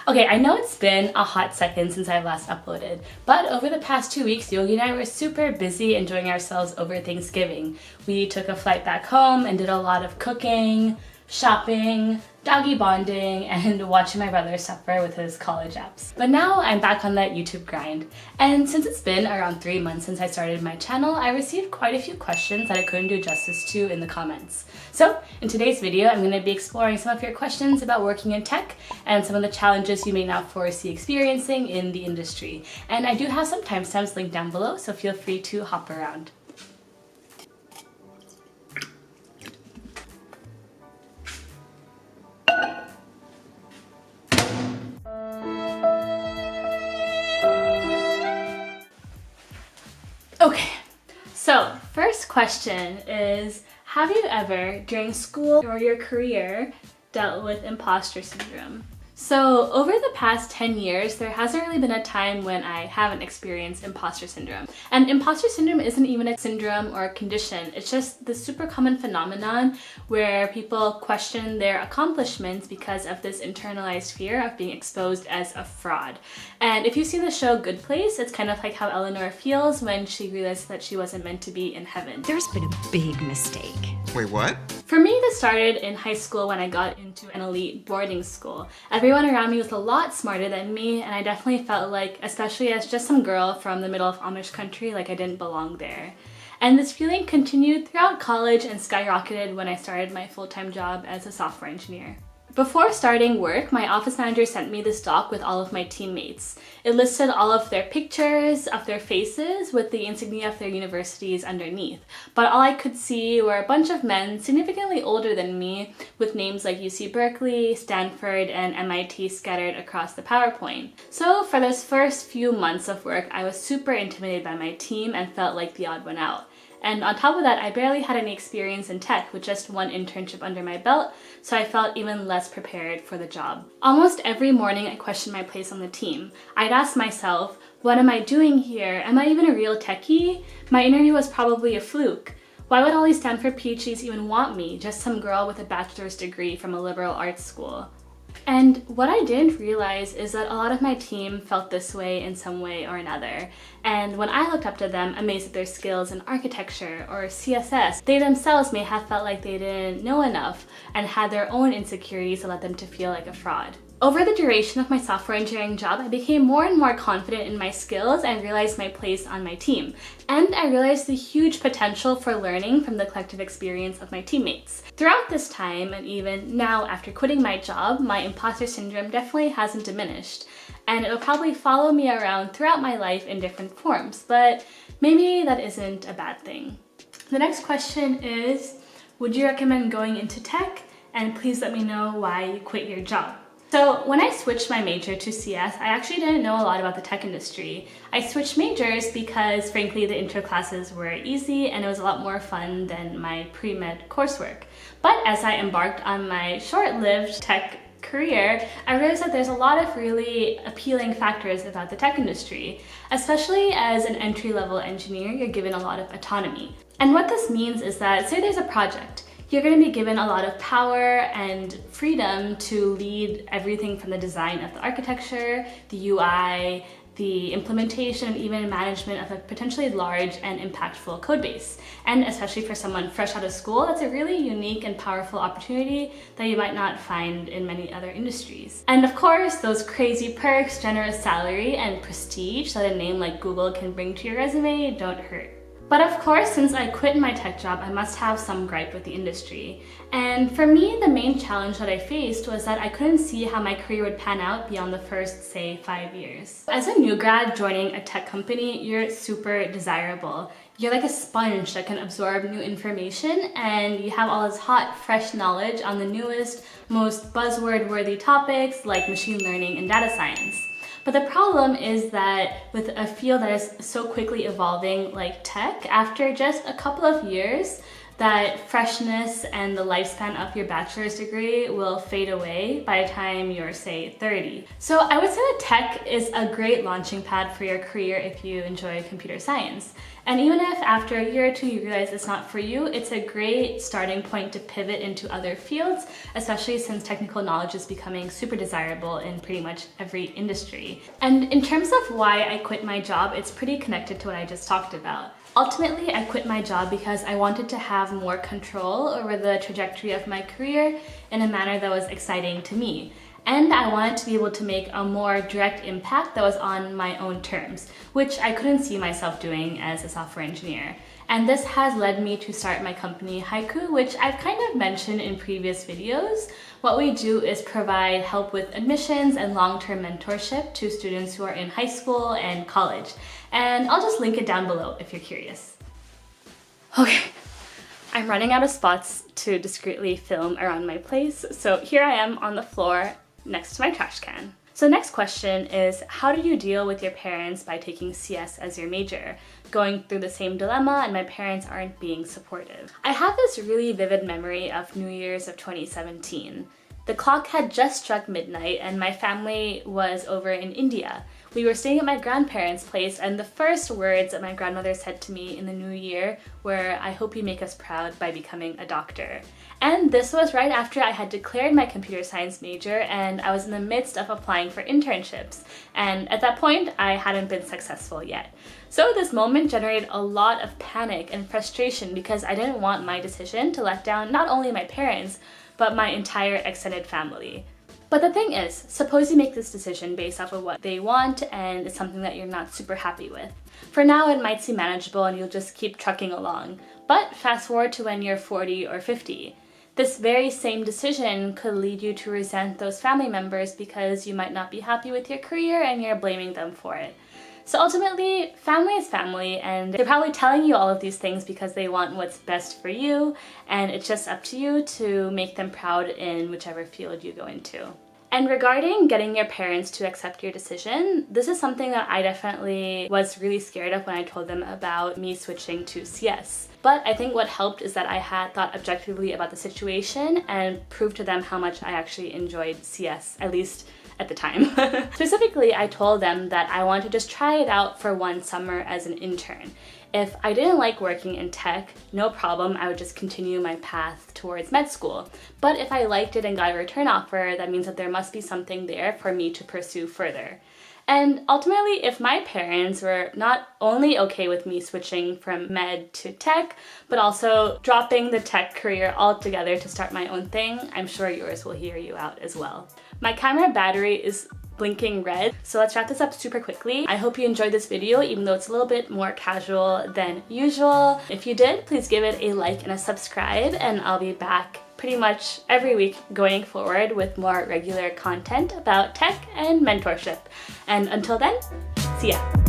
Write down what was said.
Okay, I know it's been a hot second since I last uploaded, but over the past 2 weeks, Yogi and I were super busy enjoying ourselves over Thanksgiving. We took a flight back home and did a lot of cooking, shopping, doggy bonding, and watching my brother suffer with his college apps. But now I'm back on that YouTube grind. And since it's been around 3 months since I started my channel, I received quite a few questions that I couldn't do justice to in the comments. So in today's video, I'm going to be exploring some of your questions about working in tech and some of the challenges you may now foresee experiencing in the industry. And I do have some timestamps linked down below, so feel free to hop around. Okay, so first question is, have you ever, during school or your career, dealt with imposter syndrome? So over the past 10 years, there hasn't really been a time when I haven't experienced imposter syndrome. And imposter syndrome isn't even a syndrome or a condition. It's just the super common phenomenon where people question their accomplishments because of this internalized fear of being exposed as a fraud. And if you've seen the show Good Place, it's kind of like how Eleanor feels when she realized that she wasn't meant to be in heaven. There's been a big mistake. Wait, what? For me, this started in high school when I got into an elite boarding school. Everyone around me was a lot smarter than me, and I definitely felt like, especially as just some girl from the middle of Amish country, like I didn't belong there. And this feeling continued throughout college and skyrocketed when I started my full-time job as a software engineer. Before starting work, my office manager sent me this doc with all of my teammates. It listed all of their pictures of their faces with the insignia of their universities underneath. But all I could see were a bunch of men significantly older than me with names like UC Berkeley, Stanford, and MIT scattered across the PowerPoint. So for those first few months of work, I was super intimidated by my team and felt like the odd one out. And on top of that, I barely had any experience in tech with just one internship under my belt, so I felt even less prepared for the job. Almost every morning, I questioned my place on the team. I'd ask myself, what am I doing here? Am I even a real techie? My interview was probably a fluke. Why would all these Stanford PhDs even want me, just some girl with a bachelor's degree from a liberal arts school? And what I didn't realize is that a lot of my team felt this way in some way or another. And when I looked up to them, amazed at their skills in architecture or CSS, they themselves may have felt like they didn't know enough and had their own insecurities that led them to feel like a fraud. Over the duration of my software engineering job, I became more and more confident in my skills and realized my place on my team. And I realized the huge potential for learning from the collective experience of my teammates. Throughout this time, and even now after quitting my job, my imposter syndrome definitely hasn't diminished. And it'll probably follow me around throughout my life in different forms, but maybe that isn't a bad thing. The next question is, would you recommend going into tech? And please let me know why you quit your job. So when I switched my major to CS, I actually didn't know a lot about the tech industry. I switched majors because, frankly, the intro classes were easy and it was a lot more fun than my pre-med coursework. But as I embarked on my short-lived tech career, I realized that there's a lot of really appealing factors about the tech industry. Especially as an entry-level engineer, you're given a lot of autonomy. And what this means is that, say there's a project, you're going to be given a lot of power and freedom to lead everything from the design of the architecture, the UI, the implementation, and even management of a potentially large and impactful code base. And especially for someone fresh out of school, that's a really unique and powerful opportunity that you might not find in many other industries. And of course, those crazy perks, generous salary, and prestige that a name like Google can bring to your resume don't hurt. But of course, since I quit my tech job, I must have some gripe with the industry. And for me, the main challenge that I faced was that I couldn't see how my career would pan out beyond the first, say, 5 years. As a new grad joining a tech company, you're super desirable. You're like a sponge that can absorb new information, and you have all this hot, fresh knowledge on the newest, most buzzword-worthy topics like machine learning and data science. But the problem is that with a field that is so quickly evolving like tech, after just a couple of years, that freshness and the lifespan of your bachelor's degree will fade away by the time you're, say, 30. So I would say that tech is a great launching pad for your career if you enjoy computer science. And even if after a year or two you realize it's not for you, it's a great starting point to pivot into other fields, especially since technical knowledge is becoming super desirable in pretty much every industry. And in terms of why I quit my job, it's pretty connected to what I just talked about. Ultimately, I quit my job because I wanted to have more control over the trajectory of my career in a manner that was exciting to me. And I wanted to be able to make a more direct impact that was on my own terms, which I couldn't see myself doing as a software engineer. And this has led me to start my company Haiku, which I've kind of mentioned in previous videos. What we do is provide help with admissions and long-term mentorship to students who are in high school and college. And I'll just link it down below if you're curious. Okay, I'm running out of spots to discreetly film around my place, so here I am on the floor next to my trash can. So next question is, how do you deal with your parents by taking CS as your major? Going through the same dilemma and my parents aren't being supportive. I have this really vivid memory of New Year's of 2017. The clock had just struck midnight and my family was over in India. We were staying at my grandparents' place and the first words that my grandmother said to me in the new year were, "I hope you make us proud by becoming a doctor." And this was right after I had declared my computer science major and I was in the midst of applying for internships. And at that point, I hadn't been successful yet. So this moment generated a lot of panic and frustration because I didn't want my decision to let down not only my parents, but my entire extended family. But the thing is, suppose you make this decision based off of what they want and it's something that you're not super happy with. For now, it might seem manageable and you'll just keep trucking along. But fast forward to when you're 40 or 50. This very same decision could lead you to resent those family members because you might not be happy with your career and you're blaming them for it. So ultimately, family is family and they're probably telling you all of these things because they want what's best for you, and it's just up to you to make them proud in whichever field you go into. And regarding getting your parents to accept your decision, this is something that I definitely was really scared of when I told them about me switching to CS. But I think what helped is that I had thought objectively about the situation and proved to them how much I actually enjoyed CS, at least at the time. Specifically, I told them that I wanted to just try it out for one summer as an intern. If I didn't like working in tech, no problem, I would just continue my path towards med school. But if I liked it and got a return offer, that means that there must be something there for me to pursue further. And ultimately, if my parents were not only okay with me switching from med to tech, but also dropping the tech career altogether to start my own thing, I'm sure yours will hear you out as well. My camera battery is blinking red, so let's wrap this up super quickly. I hope you enjoyed this video, even though it's a little bit more casual than usual. If you did, please give it a like and a subscribe, and I'll be back pretty much every week going forward with more regular content about tech and mentorship. And until then, see ya!